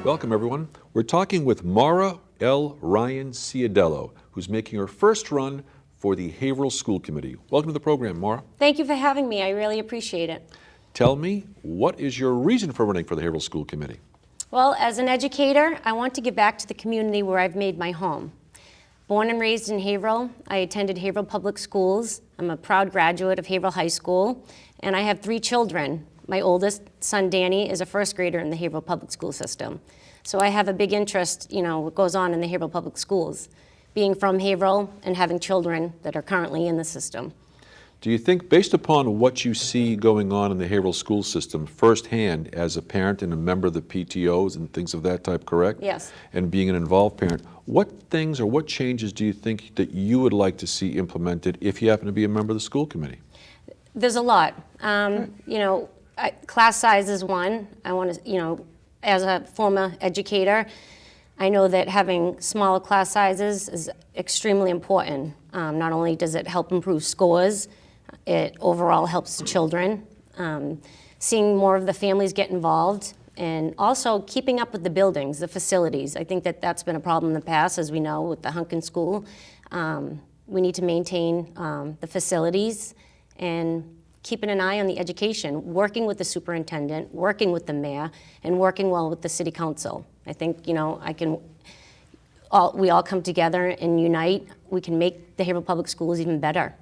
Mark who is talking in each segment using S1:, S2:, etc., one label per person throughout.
S1: Welcome, everyone. We're talking with Mara L. Ryan Ciardello, who's making her first run for the Haverhill School Committee. Welcome to the program, Mara.
S2: Thank you for having me. I really appreciate it.
S1: Tell me, what is your reason for running for the Haverhill School Committee?
S2: Well, as an educator, I want to give back to the community where I've made my home. Born and raised in Haverhill, I attended Haverhill Public Schools. I'm a proud graduate of Haverhill High School, and I have 3 children. My oldest son, Danny, is a first grader in the Haverhill Public School system. So I have a big interest, what goes on in the Haverhill Public Schools, being from Haverhill and having children that are currently in the system.
S1: Do you think, based upon what you see going on in the Haverhill school system firsthand as a parent and a member of the PTOs and things of that type, correct?
S2: Yes. And
S1: being an involved parent, what things or what changes do you think that you would like to see implemented if you happen to be a member of the school committee?
S2: There's a lot. Class size is one. I want to, as a former educator, I know that having smaller class sizes is extremely important. Not only does it help improve scores, it overall helps the children. Seeing more of the families get involved, and also keeping up with the buildings, the facilities. I think that that's been a problem in the past, as we know, with the Hunkin School. We need to maintain the facilities and keeping an eye on the education, working with the superintendent, working with the mayor, and working well with the city council. I think, we all come together and unite. We can make the Haverhill Public Schools even better.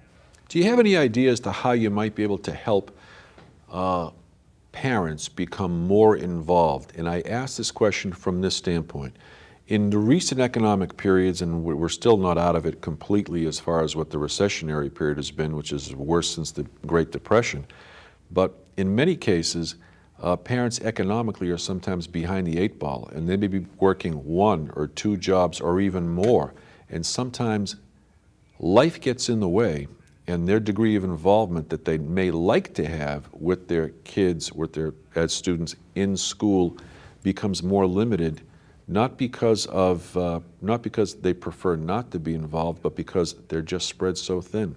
S1: Do you have any idea as to how you might be able to help parents become more involved? And I ask this question from this standpoint. In the recent economic periods, and we're still not out of it completely as far as what the recessionary period has been, which is worse since the Great Depression, but in many cases, parents economically are sometimes behind the 8 ball, and they may be working 1 or 2 jobs or even more, and sometimes life gets in the way, and their degree of involvement that they may like to have with their kids, as students in school, becomes more limited. Not because they prefer not to be involved, but because they're just spread so thin.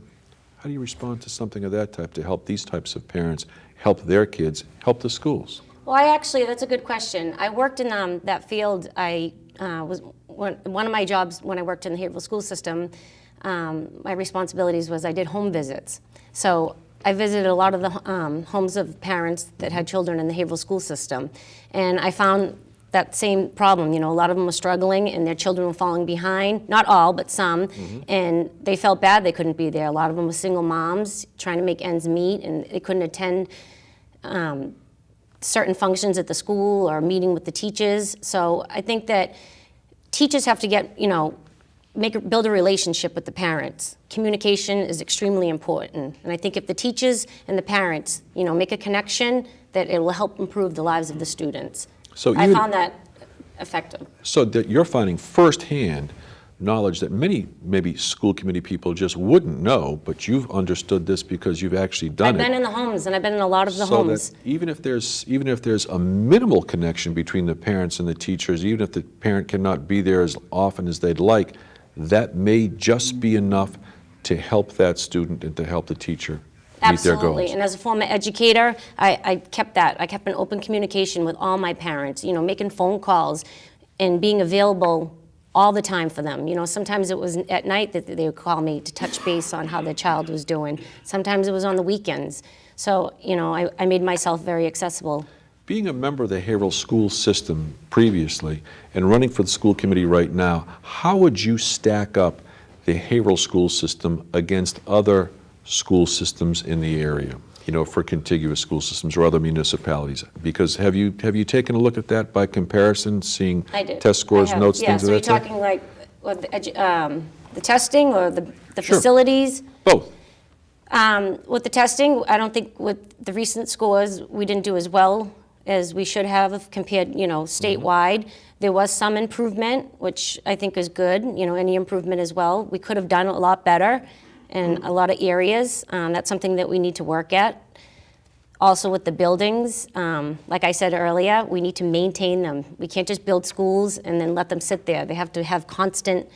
S1: How do you respond to something of that type to help these types of parents help their kids, help the schools?
S2: Well, that's a good question. I worked in that field. I was one of my jobs when I worked in the Haverhill school system. My responsibilities was I did home visits. So I visited a lot of the homes of parents that had children in the Haverhill school system, and I found that same problem. A lot of them were struggling and their children were falling behind. Not all, but some. And they felt bad they couldn't be there. A lot of them were single moms trying to make ends meet, and they couldn't attend certain functions at the school or meeting with the teachers. So I think that teachers have to get, build a relationship with the parents. Communication is extremely important. And I think if the teachers and the parents, make a connection, that it will help improve the lives of the students. So I found that effective.
S1: So that you're finding firsthand knowledge that many maybe school committee people just wouldn't know, but you've understood this because you've actually done it.
S2: I've been in the homes, and I've been in a lot of the homes.
S1: So that even if there's a minimal connection between the parents and the teachers, even if the parent cannot be there as often as they'd like, that may just be enough to help that student and to help the teacher meet their goals.
S2: Absolutely, and as a former educator, I kept that. I kept an open communication with all my parents, making phone calls and being available all the time for them. Sometimes it was at night that they would call me to touch base on how their child was doing. Sometimes it was on the weekends. So, I made myself very accessible.
S1: Being a member of the Haverhill school system previously and running for the school committee right now, how would you stack up the Haverhill school system against other school systems in the area, for contiguous school systems or other municipalities? Because have you taken a look at that by comparison, seeing test scores, notes, things of that type?
S2: So you're talking like the testing or the
S1: Sure.
S2: facilities?
S1: Both.
S2: With the testing, I don't think with the recent scores, we didn't do as well as we should have compared, statewide. There was some improvement, which I think is good, any improvement as well. We could have done a lot better in a lot of areas. That's something that we need to work at. Also with the buildings, like I said earlier, we need to maintain them. We can't just build schools and then let them sit there. They have to have constant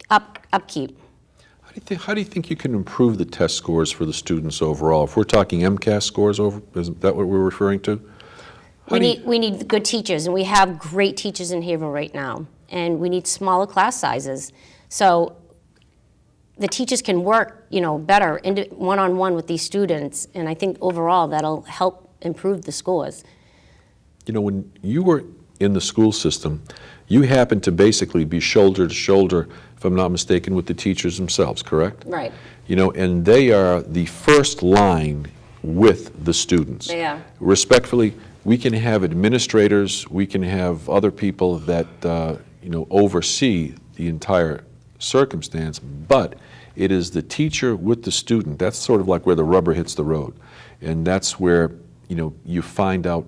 S2: upkeep.
S1: How do you think you can improve the test scores for the students overall? If we're talking MCAS scores, is that what we're referring to?
S2: We need good teachers, and we have great teachers in Haverhill right now. And we need smaller class sizes, so the teachers can work, better one-on-one with these students. And I think overall that'll help improve the scores.
S1: When you were in the school system, you happened to basically be shoulder to shoulder, if I'm not mistaken, with the teachers themselves, correct?
S2: Right.
S1: And they are the first line with the students.
S2: They are.
S1: Respectfully, we can have administrators, we can have other people that, oversee the entire circumstance, but it is the teacher with the student. That's sort of like where the rubber hits the road. And that's where, you find out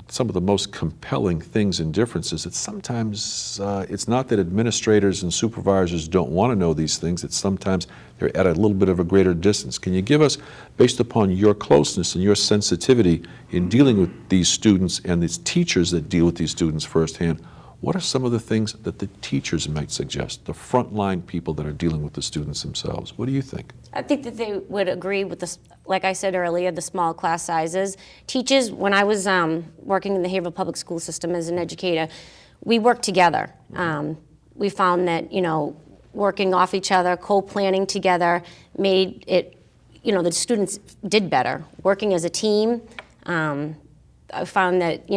S1: some of the most compelling things and differences. It's sometimes, it's not that administrators and supervisors don't want to know these things, it's sometimes they're at a little bit of a greater distance. Can you give us, based upon your closeness and your sensitivity in dealing with these students and these teachers that deal with these students firsthand, what are some of the things that the teachers might suggest, the frontline people that are dealing with the students themselves? What do you think?
S2: I think that they would agree with this, like I said earlier, the small class sizes. Teachers, when I was working in the Haverhill Public School System as an educator, we worked together. We found that, working off each other, co-planning together made it, the students did better. Working as a team, I found that,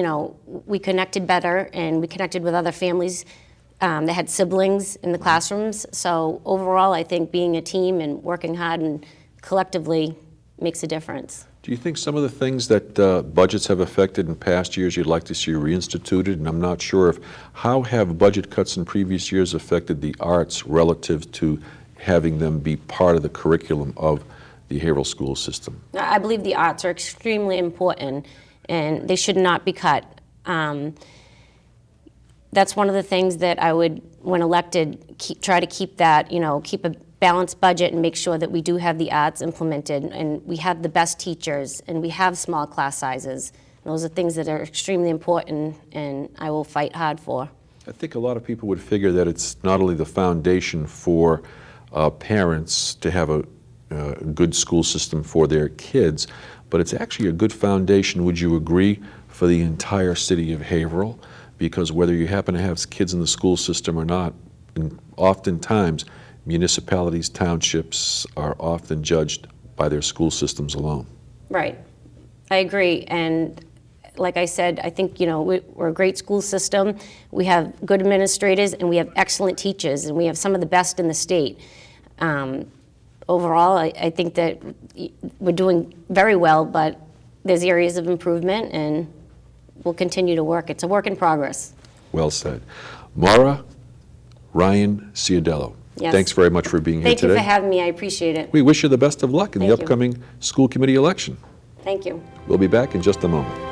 S2: we connected better, and we connected with other families that had siblings in the classrooms. So overall, I think being a team and working hard and collectively makes a difference.
S1: Do you think some of the things that budgets have affected in past years you'd like to see reinstituted? And I'm not sure if, how have budget cuts in previous years affected the arts relative to having them be part of the curriculum of the Haverhill school system?
S2: I believe the arts are extremely important, and they should not be cut. That's one of the things that I would, when elected, try to keep that, keep a balanced budget and make sure that we do have the arts implemented, and we have the best teachers, and we have small class sizes. And those are things that are extremely important, and I will fight hard for.
S1: I think a lot of people would figure that it's not only the foundation for parents to have a good school system for their kids, but it's actually a good foundation, would you agree, for the entire city of Haverhill? Because whether you happen to have kids in the school system or not, oftentimes municipalities, townships are often judged by their school systems alone.
S2: Right. I agree. And like I said, I think, we're a great school system. We have good administrators, and we have excellent teachers, and we have some of the best in the state. Overall, I think that we're doing very well, but there's areas of improvement, and we'll continue to work. It's a work in progress.
S1: Well said. Maura, Ryan, Ciardello,
S2: Yes.
S1: thanks very much for being here today.
S2: Thank you for having me. I appreciate it.
S1: We wish you the best of luck in the
S2: Thank you.
S1: upcoming school committee election.
S2: Thank you.
S1: We'll be back in just a moment.